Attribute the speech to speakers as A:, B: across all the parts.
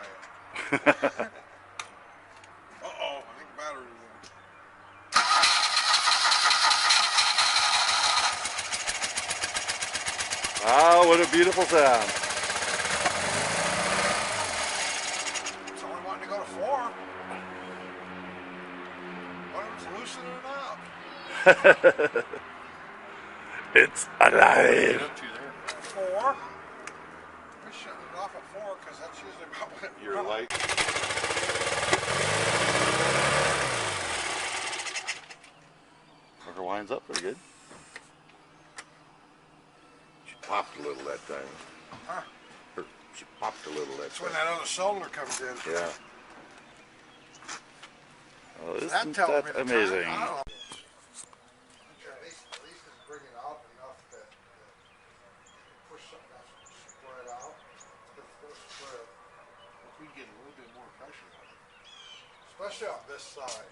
A: it. Uh-oh, I think battery went.
B: Wow, what a beautiful sound.
A: It's only wanting to go to 4. What was loosening it up?
B: It's alive.
C: Get up to there.
A: 4. We shut it off at 4 because that's usually about what it
C: Your light.
B: Motor winds up pretty good.
C: She popped a little that time.
A: Huh?
C: She popped a little that
A: That's
C: time.
A: when that other cylinder comes in.
C: Yeah.
B: Oh, isn't
A: That
B: that amazing?
A: I don't know. At least it's bringing out enough that push something that's spread out. Spread.
C: If we get a little bit more pressure on it.
A: Especially on this side.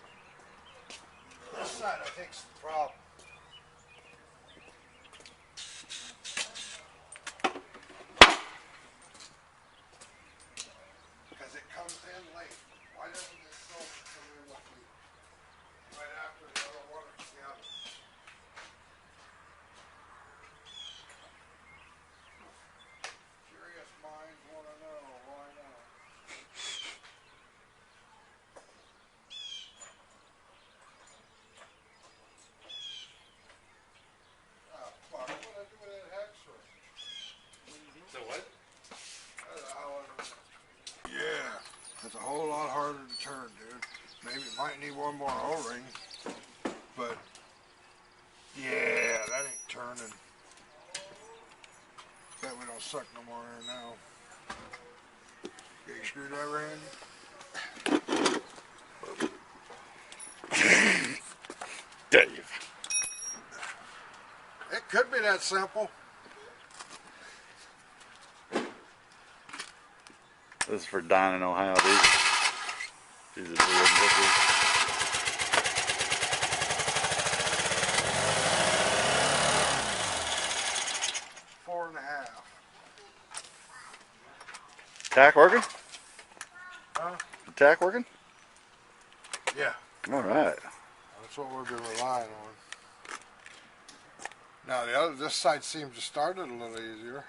A: This side, I think, is the problem. Because it comes in late. Why doesn't this silver come in with the, right after the other water together? Curious minds want to know why not. What I do with that hex ring?
C: So what?
A: Yeah, it's a whole lot harder to turn, dude. Maybe it might need one more O-ring, but yeah, that ain't turning. Bet we don't suck no more air now. Get your screwdriver handy?
B: Dave.
A: It could be that simple.
B: This is for Don in Ohio. These are the wooden pictures.
A: 4.5.
B: Tack working?
A: Huh?
B: The tack working?
A: Yeah.
B: All right.
A: That's what we've been relying on. Now this side seems to start it a little easier.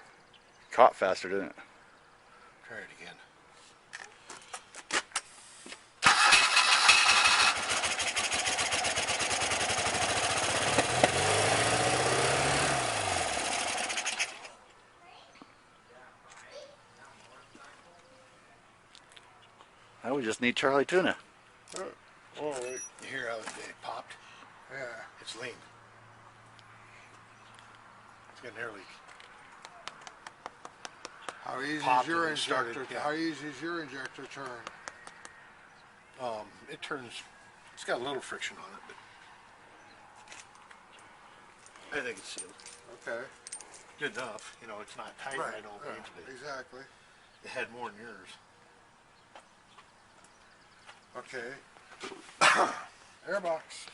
B: Caught faster, didn't it?
A: Try it again.
B: Now we just need Charlie Tuna.
A: All right.
C: You hear how it popped?
A: Yeah.
C: It's lean. It's got an air leak.
A: How easy
C: Popped
A: is your
C: and it started,
A: injector?
C: yeah.
A: How easy is your injector turn?
C: It turns. It's got a little friction on it, but I think it's sealed.
A: Okay.
C: Good enough. You know, it's not tight right all the way today.
A: Exactly.
C: It had more than yours.
A: Okay. Airbox.